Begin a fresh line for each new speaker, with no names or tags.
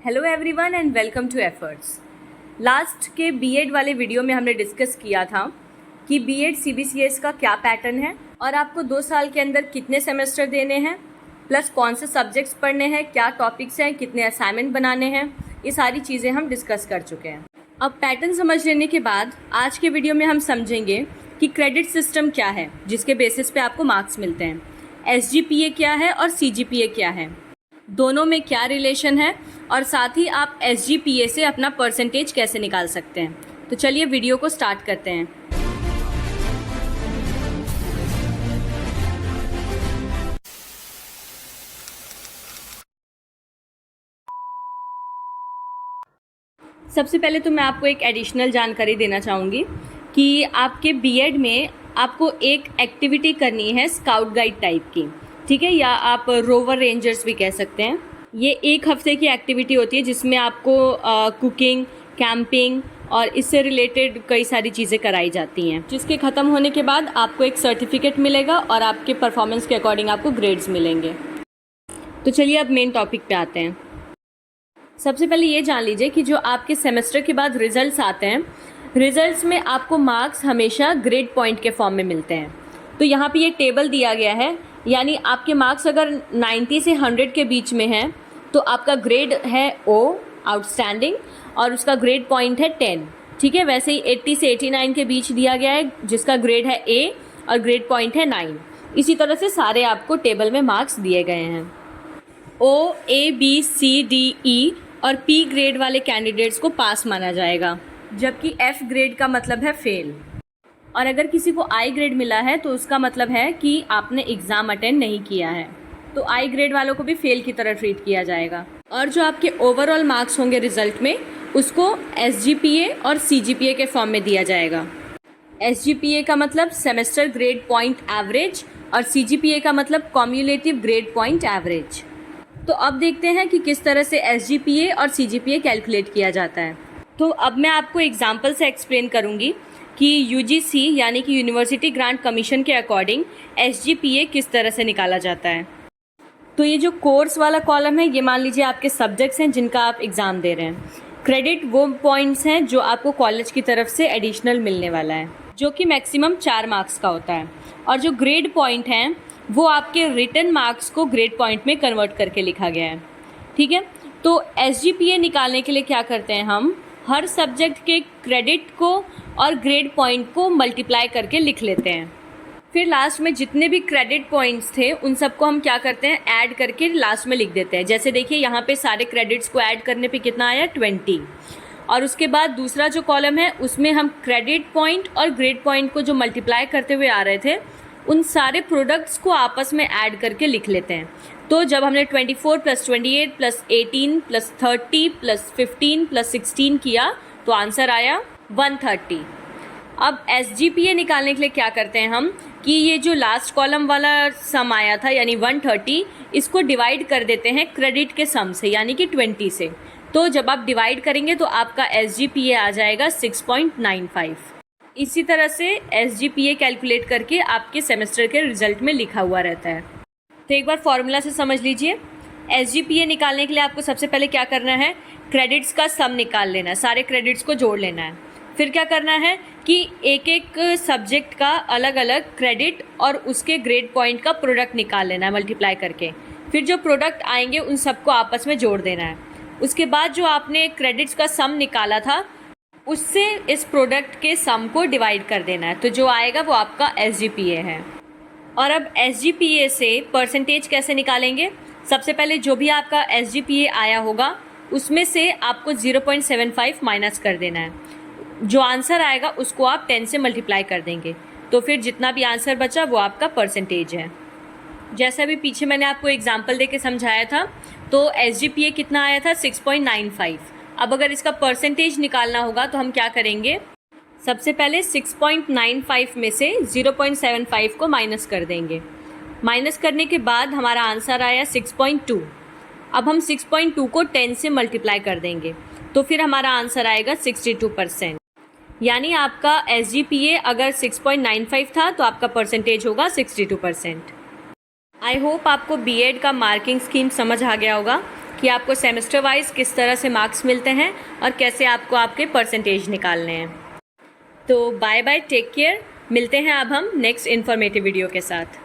Hello everyone and welcome to efforts. Last के BEd वाले video में हमने डिस्कस किया था कि बीएड सीबीसीएस का क्या पैटर्न है और आपको 2 साल के अंदर कितने सेमेस्टर देने हैं, प्लस कौन से सब्जेक्ट्स पढ़ने हैं, क्या टॉपिक्स हैं, कितने असाइनमेंट बनाने हैं, ये सारी चीज़ें हम डिस्कस कर चुके हैं। अब पैटर्न समझ लेने के बाद आज के वीडियो में हम समझेंगे कि क्रेडिट सिस्टम क्या है जिसके बेसिस पे आपको मार्क्स मिलते हैं, एसजीपीए क्या है और सीजीपीए क्या है, दोनों में क्या रिलेशन है और साथ ही आप एसजीपीए से अपना परसेंटेज कैसे निकाल सकते हैं। तो चलिए वीडियो को स्टार्ट करते हैं। सबसे पहले तो मैं आपको एक एडिशनल जानकारी देना चाहूँगी कि आपके बीएड में आपको एक एक्टिविटी करनी है स्काउट गाइड टाइप की, ठीक है, या आप रोवर रेंजर्स भी कह सकते हैं। ये 1 हफ्ते की एक्टिविटी होती है जिसमें आपको कुकिंग, कैंपिंग और इससे रिलेटेड कई सारी चीज़ें कराई जाती हैं, जिसके ख़त्म होने के बाद आपको एक सर्टिफिकेट मिलेगा और आपके परफॉर्मेंस के अकॉर्डिंग आपको ग्रेड्स मिलेंगे। तो चलिए अब मेन टॉपिक पे आते हैं। सबसे पहले ये जान लीजिए कि जो आपके सेमेस्टर के बाद रिजल्ट्स आते हैं, रिजल्ट्स में आपको मार्क्स हमेशा ग्रेड पॉइंट के फॉर्म में मिलते हैं। तो यहाँ पे ये टेबल दिया गया है, यानी आपके मार्क्स अगर 90 से 100 के बीच में हैं तो आपका ग्रेड है ओ आउटस्टैंडिंग और उसका ग्रेड पॉइंट है 10, ठीक है। वैसे ही 80 से 89 के बीच दिया गया है जिसका ग्रेड है ए और ग्रेड पॉइंट है 9। इसी तरह से सारे आपको टेबल में मार्क्स दिए गए हैं। ओ, ए, बी, सी, डी, ई और पी ग्रेड वाले कैंडिडेट्स को पास माना जाएगा, जबकि एफ ग्रेड का मतलब है फेल। और अगर किसी को आई ग्रेड मिला है तो उसका मतलब है कि आपने एग्ज़ाम अटेंड नहीं किया है, तो आई ग्रेड वालों को भी फेल की तरह ट्रीट किया जाएगा। और जो आपके ओवरऑल मार्क्स होंगे रिजल्ट में, उसको एसजीपीए और सीजीपीए के फॉर्म में दिया जाएगा। एसजीपीए का मतलब सेमेस्टर ग्रेड पॉइंट एवरेज और सीजीपीए का मतलब कॉम्युलेटिव ग्रेड पॉइंट एवरेज। तो अब देखते हैं कि किस तरह से एसजीपीए और सीजीपीए कैलकुलेट किया जाता है। तो अब मैं आपको एग्जाम्पल से एक्सप्लेन करूँगी कि यूजीसी यानी कि यूनिवर्सिटी ग्रांट कमीशन के अकॉर्डिंग एसजीपीए किस तरह से निकाला जाता है। तो ये जो कोर्स वाला कॉलम है, ये मान लीजिए आपके सब्जेक्ट्स हैं जिनका आप एग्ज़ाम दे रहे हैं। क्रेडिट वो पॉइंट्स हैं जो आपको कॉलेज की तरफ से एडिशनल मिलने वाला है, जो कि मैक्सिमम 4 मार्क्स का होता है। और जो ग्रेड पॉइंट हैं वो आपके रिटन मार्क्स को ग्रेड पॉइंट में कन्वर्ट करके लिखा गया है, ठीक है। तो एसजीपीए निकालने के लिए क्या करते हैं, हम हर सब्जेक्ट के क्रेडिट को और ग्रेड पॉइंट को मल्टीप्लाई करके लिख लेते हैं। फिर लास्ट में जितने भी क्रेडिट पॉइंट्स थे उन सबको हम क्या करते हैं, ऐड करके लास्ट में लिख देते हैं। जैसे देखिए यहाँ पे सारे क्रेडिट्स को ऐड करने पे कितना आया, 20। और उसके बाद दूसरा जो कॉलम है उसमें हम क्रेडिट पॉइंट और ग्रेड पॉइंट को जो मल्टीप्लाई करते हुए आ रहे थे उन सारे प्रोडक्ट्स को आपस में ऐड करके लिख लेते हैं। तो जब हमने 24 + 28 + 18 + 30 + 15 + 16 किया तो आंसर आया 130। अब एसजीपीए निकालने के लिए क्या करते हैं हम कि ये जो लास्ट कॉलम वाला सम आया था यानी 130, इसको डिवाइड कर देते हैं क्रेडिट के सम से यानी कि 20 से। तो जब आप डिवाइड करेंगे तो आपका एसजीपीए आ जाएगा 6.95। इसी तरह से एसजीपीए कैलकुलेट करके आपके सेमेस्टर के रिजल्ट में लिखा हुआ रहता है। तो एक बार फॉर्मूला से समझ लीजिए। एसजीपीए निकालने के लिए आपको सबसे पहले क्या करना है, क्रेडिट्स का सम निकाल लेना है, सारे क्रेडिट्स को जोड़ लेना है। फिर क्या करना है कि एक एक सब्जेक्ट का अलग अलग क्रेडिट और उसके ग्रेड पॉइंट का प्रोडक्ट निकाल लेना है मल्टीप्लाई करके। फिर जो प्रोडक्ट आएंगे उन सबको आपस में जोड़ देना है। उसके बाद जो आपने क्रेडिट्स का सम निकाला था उससे इस प्रोडक्ट के सम को डिवाइड कर देना है, तो जो आएगा वो आपका एसजीपीए है। और अब एसजीपीए से परसेंटेज कैसे निकालेंगे, सबसे पहले जो भी आपका एसजीपीए आया होगा उसमें से आपको 0.75 माइनस कर देना है। जो आंसर आएगा उसको आप 10 से मल्टीप्लाई कर देंगे, तो फिर जितना भी आंसर बचा वो आपका परसेंटेज है। जैसा भी पीछे मैंने आपको एग्जांपल देके समझाया था, तो एसजीपीए कितना आया था, 6.95। अब अगर इसका परसेंटेज निकालना होगा तो हम क्या करेंगे, सबसे पहले 6.95 में से 0.75 को माइनस कर देंगे। माइनस करने के बाद हमारा आंसर आया 6.2। अब हम 6.2 को 10 से मल्टीप्लाई कर देंगे, तो फिर हमारा आंसर आएगा 62%। यानी आपका एसजीपीए अगर 6.95 था तो आपका परसेंटेज होगा 62%। आई होप आपको बीएड का मार्किंग स्कीम समझ आ गया होगा कि आपको सेमेस्टर वाइज किस तरह से मार्क्स मिलते हैं और कैसे आपको आपके परसेंटेज निकालने हैं। तो बाय बाय, टेक केयर। मिलते हैं अब हम नेक्स्ट इन्फॉर्मेटिव वीडियो के साथ।